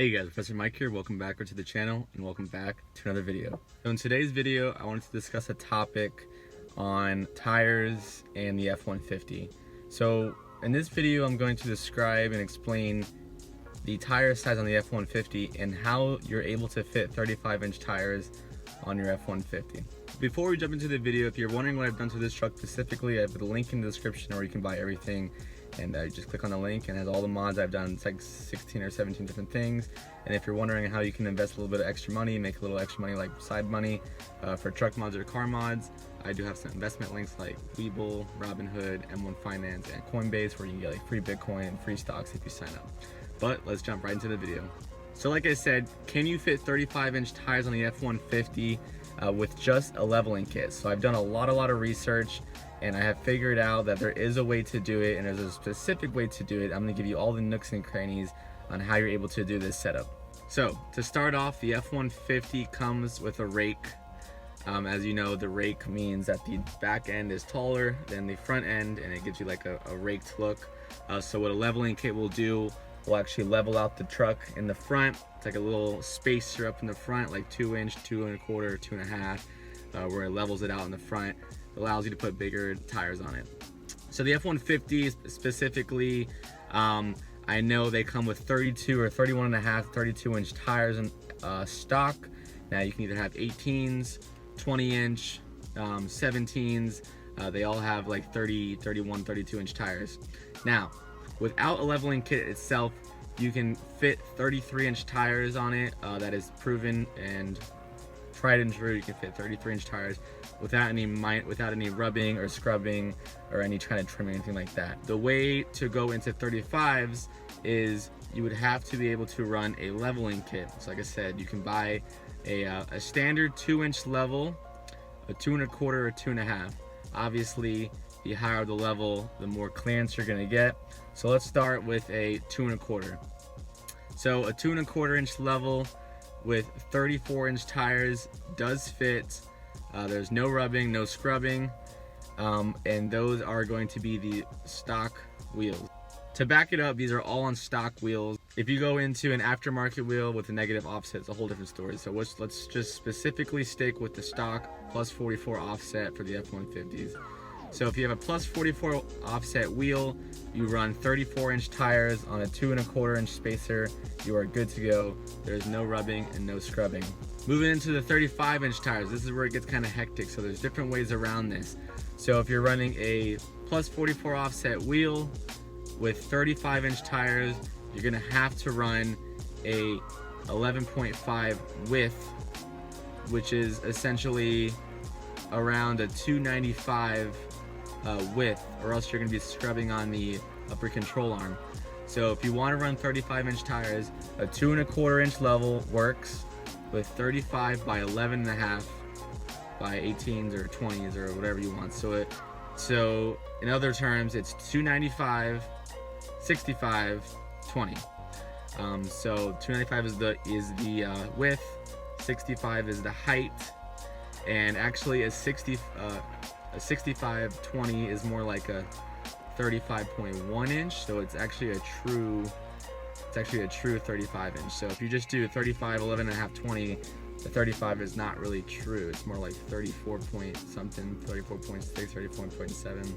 Hey guys, Professor Mike here. Welcome back to the channel and welcome back to another video. So in today's video, I wanted to discuss a topic on tires and the F150. So in this video, I'm going to describe and explain the tire size on the F150 and how you're able to fit 35-inch tires on your F150. Before we jump into the video, if you're wondering what I've done to this truck specifically, I have the link in the description where you can buy everything. And just click on the link and it has all the mods I've done. It's like 16 or 17 different things. And if you're wondering how you can invest a little bit of extra money, make a little extra money like side money for truck mods or car mods, I do have some investment links like Webull, Robinhood, M1 Finance, and Coinbase, where you can get like free Bitcoin and free stocks if you sign up. But let's jump right into the video. So like I said, can you fit 35-inch tires on the F150 with just a leveling kit? So I've done a lot of research, and I have figured out that there is a way to do it, and there's a specific way to do it. I'm gonna give you all the nooks and crannies on how you're able to do this setup. So to start off, the F150 comes with a rake. As you know, the rake means that the back end is taller than the front end, and it gives you like a raked look. So what a leveling kit will do, will actually level out the truck in the front. It's like a little spacer up in the front, like 2-inch, 2 1/4, 2 1/2, where it levels it out in the front. It allows you to put bigger tires on it. So the F150 specifically, I know they come with 32 or 31 1/2, 32-inch tires in stock. Now you can either have 18s, 20-inch, 17s. They all have like 30, 31, 32-inch tires. Now, without a leveling kit itself, you can fit 33-inch tires on it. That is proven and tried and true. You can fit 33-inch tires without any rubbing or scrubbing or any kind of trimming, anything like that. The way to go into 35s is you would have to be able to run a leveling kit. So like I said, you can buy a standard 2-inch level, a 2 1/4 or 2 1/2. Obviously, the higher the level, the more clearance you're gonna get. So let's start with a 2 1/4. So a 2 1/4-inch level with 34-inch tires does fit. There's no rubbing, no scrubbing, and those are going to be the stock wheels. To back it up, these are all on stock wheels. If you go into an aftermarket wheel with a negative offset, it's a whole different story. So let's just specifically stick with the stock plus 44 offset for the F150s. So if you have a plus 44 offset wheel, you run 34-inch tires on a 2 1/4-inch spacer, you are good to go. There's no rubbing and no scrubbing. Moving into the 35-inch tires, this is where it gets kind of hectic, so there's different ways around this. So if you're running a plus 44 offset wheel with 35-inch tires, you're gonna have to run a 11.5 width, which is essentially around a 295 width, or else you're going to be scrubbing on the upper control arm. So if you want to run 35-inch tires, a 2 1/4-inch level works with 35 by 11 1/2 by 18s or 20s or whatever you want. So in other terms, it's 295, 65, 20. So 295 is the width, 65 is the height, and actually a 65/20 is more like a 35.1 inch, so it's actually a true 35-inch. So if you just do 35, 11 1/2, 20, the 35 is not really true. It's more like 34 point something, 34.6, 34.7.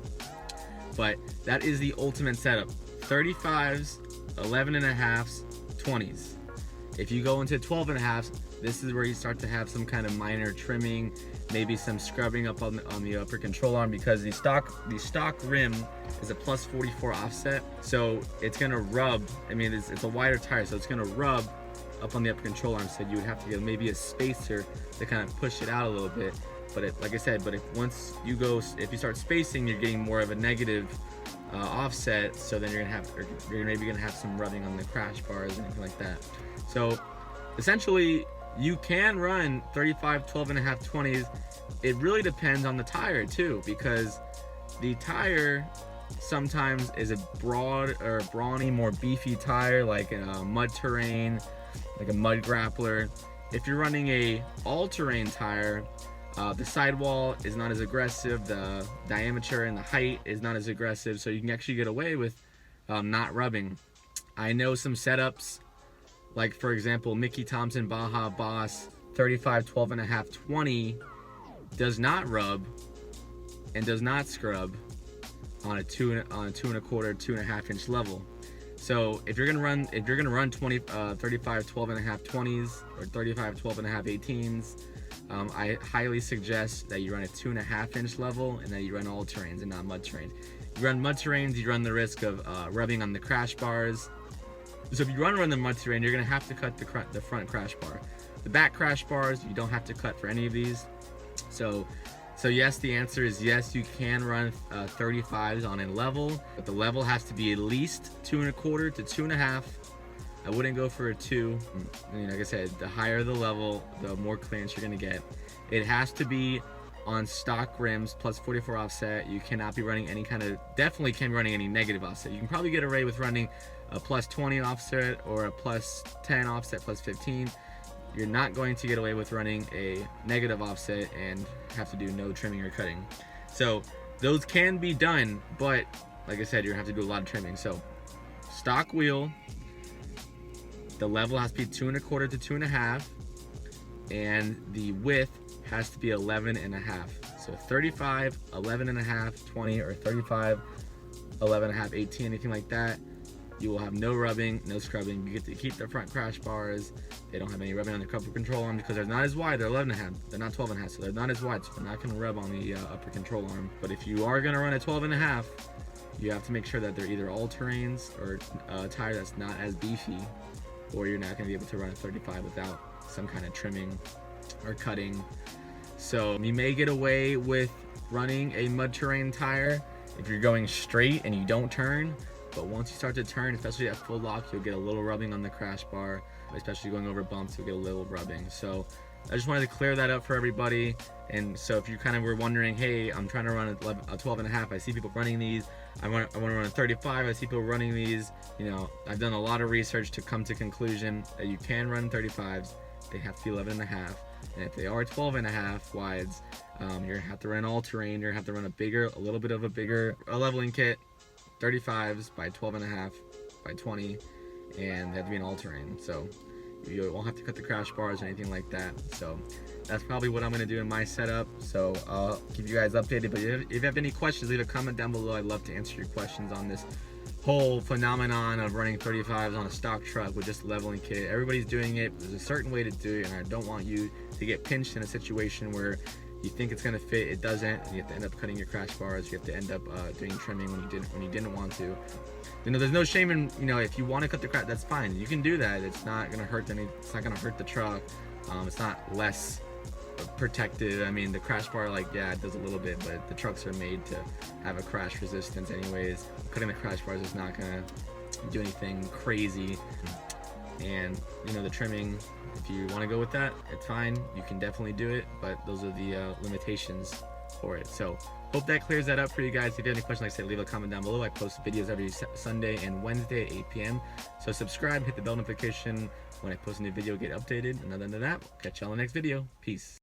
But that is the ultimate setup: 35s, 11 1/2s, 20s. If you go into 12 1/2s, this is where you start to have some kind of minor trimming, maybe some scrubbing up on the upper control arm, because the stock rim is a plus 44 offset, so it's gonna rub. I mean, it's a wider tire, so it's gonna rub up on the upper control arm. So you would have to get maybe a spacer to kind of push it out a little bit. But like I said, if you start spacing, you're getting more of a negative offset. So then you're maybe gonna have some rubbing on the crash bars and anything like that. So essentially, you can run 35, 12 1/2, 20s. It really depends on the tire too, because the tire sometimes is a broad or brawny, more beefy tire, like a mud terrain, like a mud grappler. If you're running a all-terrain tire, the sidewall is not as aggressive, the diameter and the height is not as aggressive, so you can actually get away with not rubbing. I know some setups Like for example, Mickey Thompson Baja Boss 35 12.5 20 does not rub and does not scrub on a 2.25 2.5 inch level. So if you're gonna run 35 12.5 20s or 35 12.5 18s, I highly suggest that you run a 2.5 inch level and that you run all terrains and not mud terrains. You run mud terrains, you run the risk of rubbing on the crash bars. So if you run the mud terrain, you're gonna have to cut the front crash bar. The back crash bars, you don't have to cut for any of these. So yes, the answer is yes, you can run 35s on a level, but the level has to be at least 2.25 to 2.5. I wouldn't go for a 2. I mean, like I said, the higher the level, the more clearance you're gonna get. It has to be on stock rims plus 44 offset. You cannot be running any kind of, definitely can't be running any negative offset. You can probably get away with running a plus 20 offset or a plus 10 offset plus 15. You're not going to get away with running a negative offset and have to do no trimming or cutting. So those can be done, but like I said, you're gonna have to do a lot of trimming. So stock wheel, the level has to be 2.25 to 2.5, and the width has to be 11.5. So 35, 11.5, 20, or 35, 11.5, 18, anything like that. You will have no rubbing, no scrubbing. You get to keep the front crash bars. They don't have any rubbing on the upper control arm because they're not as wide. They're 11.5. They're not 12.5, so they're not as wide. So they're not going to rub on the upper control arm. But if you are going to run a 12.5, you have to make sure that they're either all terrains or a tire that's not as beefy, or you're not going to be able to run a 35 without some kind of trimming or cutting. So you may get away with running a mud terrain tire if you're going straight and you don't turn. But once you start to turn, especially at full lock, you'll get a little rubbing on the crash bar, especially going over bumps, you'll get a little rubbing. So I just wanted to clear that up for everybody. And so if you kind of were wondering, hey, I'm trying to run a 12.5, I see people running these, I want to run a 35, I see people running these, you know, I've done a lot of research to come to conclusion that you can run 35s, they have to be 11.5. And if they are 12.5 wides, you're gonna have to run all terrain, you're gonna have to run a little bit of a bigger leveling kit, 35s by 12.5 by 20, and they have to be an all-terrain. So you won't have to cut the crash bars or anything like that. So that's probably what I'm going to do in my setup. So I'll keep you guys updated. But if you have any questions, leave a comment down below. I'd love to answer your questions on this whole phenomenon of running 35s on a stock truck with just leveling kit. Everybody's doing it. There's a certain way to do it, and I don't want you to get pinched in a situation where you think it's gonna fit, it doesn't, and you have to end up cutting your crash bars. You have to end up doing trimming when you didn't want to. You know, there's no shame in, you know, if you want to cut the crash, that's fine. You can do that. It's not gonna hurt it's not gonna hurt the truck. It's not less protected. I mean, the crash bar, like, yeah, it does a little bit, but the trucks are made to have a crash resistance anyways. Cutting the crash bars is not gonna do anything crazy. And you know, the trimming, if you want to go with that, it's fine, you can definitely do it, but those are the limitations for it. So hope that clears that up for you guys. If you have any questions, like I said, leave a comment down below. I post videos every Sunday and Wednesday at 8 p.m. so subscribe, hit the bell notification when I post a new video, get updated. And other than that, we'll catch y'all in the next video. Peace.